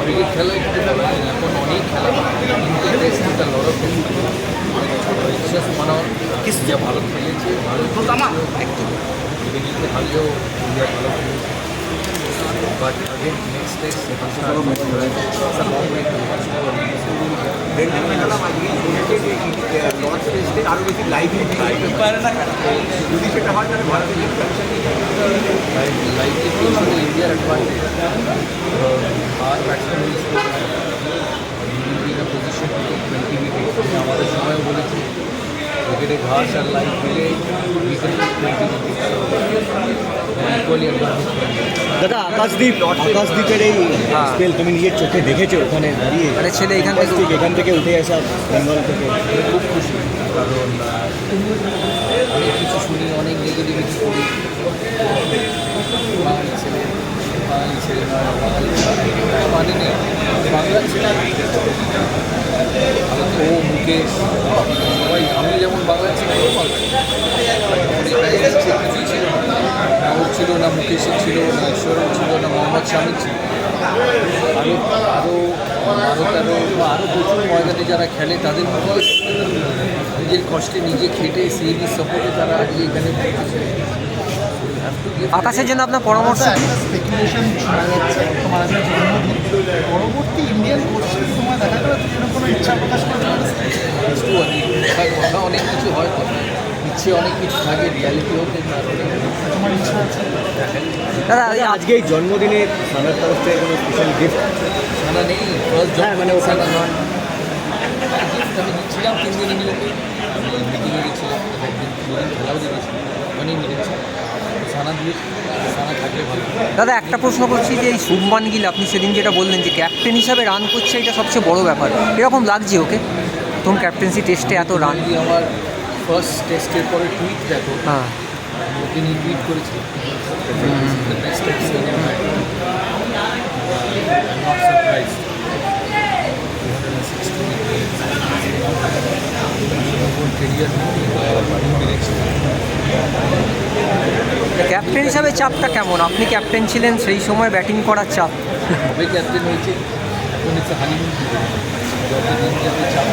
Cricket খেলা একটু এখন অনেক খেলা যা ভালো খেলেছে ভালো ইভিনিংতে হারলেও ইন্ডিয়া ভালো খেলেছে বাট अगेन नेक्स्ट टेस्ट আরো বেশি লাইভ যদি সেটা হয় তাহলে ভারতের ইন্ডিয়ার অ্যাডভান্টেজ আর ব্যাটসম্যান পজিশন আমাদের সময়ও বলেছি ক্রিকেটে ঘাস আর লাইভ মিলে দাদা আকাশদ্বীপের এই স্পেল তুমি নিজের চোখে দেখেছো ওখানে দাঁড়িয়ে মানে ছেলে এখান থেকে উঠে আসা বেঙ্গল থেকে খুব খুশি কারণ অনেক কিছু শুনি অনেক নেগেটিভিটি করি বাঙালি ছেলে মানে নেই বাংলার ছেলে ও মুকেশ সবাই আমি যেমন বাংলার ছেলে কিছুই ছিল না ওর ছিল না মুকেশের ছিল না ঈশ্বরের ছিল না মোহাম্মদ শামির ছিল আরও প্রচুর ময়দানে যারা খেলে তাদের মধ্যে নিজের কষ্টে নিজে খেটে সিএবি সাপোর্টে তারা আজকে এখানে আকাশের জন্য আপনার পরামর্শ স্পেকুলেশন শোনা যাচ্ছে তোমার জন্মদিন পরবর্তী ইন্ডিয়ান কোচের সময় দেখা গেল কোনো ইচ্ছা প্রকাশ করতে কথা অনেক কিছু হয় তো ইচ্ছে অনেক কিছু থাকে রিয়ালিটি হতে তোমার ইচ্ছা আছে দাদা আজকে এই জন্মদিনে সানার তরফ থেকে কোনো স্পেশাল গিফট সানা নেই ফার্স্ট মানে ওখানে গিফট আমি দিচ্ছিলাম 3 দিন ইংল্যান্ডে আমি মিটিংয়ে গেছিলাম একদিন খেলাও দিয়েছিলাম অনেক মিলেছে সানা দিয়ে সানা থাকলে ভালো। দাদা একটা প্রশ্ন করছি যে এই শুভমান গিল আপনি সেদিন যেটা বললেন যে ক্যাপ্টেন হিসাবে রান করছে এটা সবচেয়ে বড় ব্যাপার এরকম লাগছে ওকে প্রথম ক্যাপ্টেন্সি টেস্টে এত রান আমার ফার্স্ট টেস্টের পরে টুইট দেখো হ্যাঁ তিনি টুইট করেছিলেন best test not surprise captain হিসাবে চাপটা কেমন আপনি ক্যাপ্টেন ছিলেন সেই সময় ব্যাটিং করার চাপ কবে ক্যাপ্টেন হয়েছে এখন হচ্ছে হানিমুন যতদিন যাতে চাপ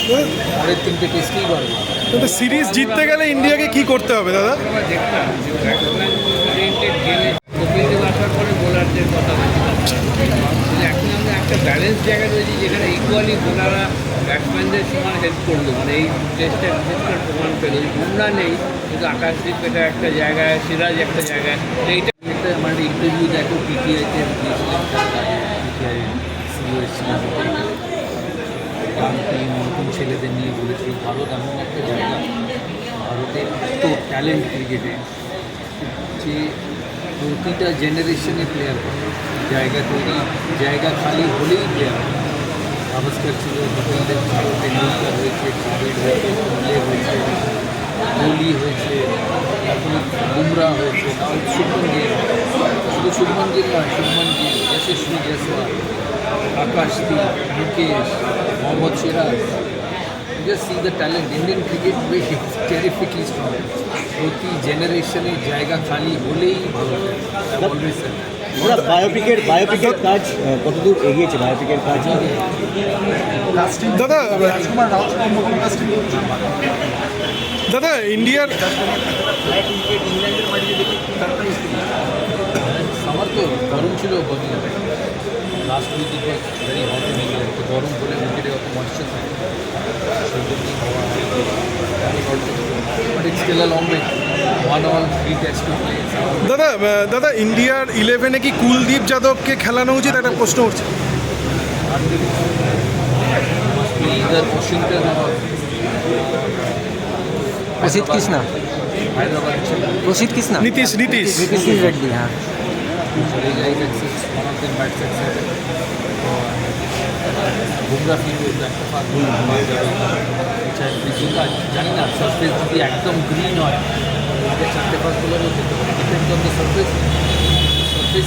পরের 3টে টেস্টেই বাড়বে কিন্তু সিরিজ জিততে গেলে ইন্ডিয়াকে কি করতে হবে দাদা? দেখলাম যে ব্যাটসম্যান ওরিয়েন্টেড গেমে কপিল আসার পরে বোলারদের কথা বলছি এখন আমরা একটা ব্যালেন্স জায়গা রয়েছে যেখানে ইকুয়ালি বোলাররা ব্যাটসম্যানদের সমান হেল্প করলো মানে এই টেস্টে বিশেষ করে প্রমাণ পেল যে বুমরা নেই কিন্তু আকাশদ্বীপ এটা একটা জায়গায় সিরাজ একটা জায়গায় এইটা মানে ইন্টারভিউ দেখো পিটিআইতে দিয়েছিলেন পিটিআই সিও এসেছিলেন নতুন ছেলেদের নিয়ে বলেছিল ভারত এমন একটা জায়গা ভারতের এত ট্যালেন্ট ক্রিকেটে যে প্রতিটা জেনারেশনে প্লেয়ার জায়গা তৈরি জায়গা খালি হলেই প্লেয়ার গাভাস্কর ছিল কপিলদেব ছিল টেন্ডুলকার হয়েছে দ্রাবিড় হয়েছে কুম্বলে হয়েছে কোহলি হয়েছে তারপরে বুমরা হয়েছে শুভমন গিল শুধু শুভমন গিল নয় শুভমন গিল যশস্বী Jaiswal Akashdeep Mukesh Mohammad Siraj just see the talent Indian cricket is terrifically strong প্রতি জেনারেশনে জায়গা খালি হলেই ভালো অলওয়েজ বায়োপিকের কাজ কতদূর এগিয়েছে বায়োপিকের কাজ দাদা রাজকুমার রাউত কাস্টিং দাদা ইন্ডিয়ার ইংল্যান্ডের মাটিতে দেখি সারপ্রাইজ আমার তো গরম ছিল last week it was very hot in England তো গরম বলে উইকেটে অত ময়েশ্চার থাকে সেই জন্যই হওয়া but it's still a long way 1-all 3 test to play দাদা ইন্ডিয়ার 11-এ কি কুলদীপ যাদবকে খেলানো উচিত একটা প্রশ্ন উঠছে ইদার ওয়াশিংটন প্রসিদ্ধ কৃষ্ণা হায়দ্রাবাদ ছিল প্রসিদ্ধ কৃষ্ণা নীতিশ নীতিশ রেড্ডি হ্যাঁ চলে যাই দেখছি one of them bat success Bumrah ফিল একটা ফার জানি না সারফেস যদি একদম গ্রিন হয় তাহলে 4টে ফার বোলার হতে depend on the surface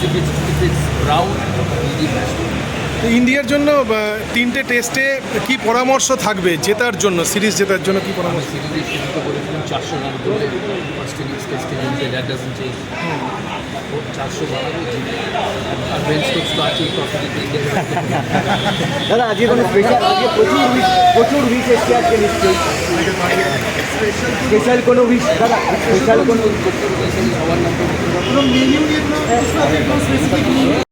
if it's brown easy batsman তো ইন্ডিয়ার জন্য তিনটে টেস্টে কি পরামর্শ থাকবে জেতার জন্য, সিরিজ জেতার জন্য কি আমি পরামর্শ? সিরিজে শুরু তো করেছিলাম 400 রান করলে ফার্স্ট ইনিংস টেস্ট ইনিংসে দ্যাট ডাজন্ট চেঞ্জ। 400 বানাবে জিতবে। আর বেন স্টোকস তো আছেই ট্রফি জিতে দাদা আজকে কোনো স্পেশাল, আজকে প্রচুর উইশ এসছে আজকে নিশ্চয়ই, স্পেশাল কোনো উইশ দাদা, স্পেশাল কোনো সবার নাম কোনো মেনু নিয়ে কোনো কিছু আছে, কোনো স্পেসিফিক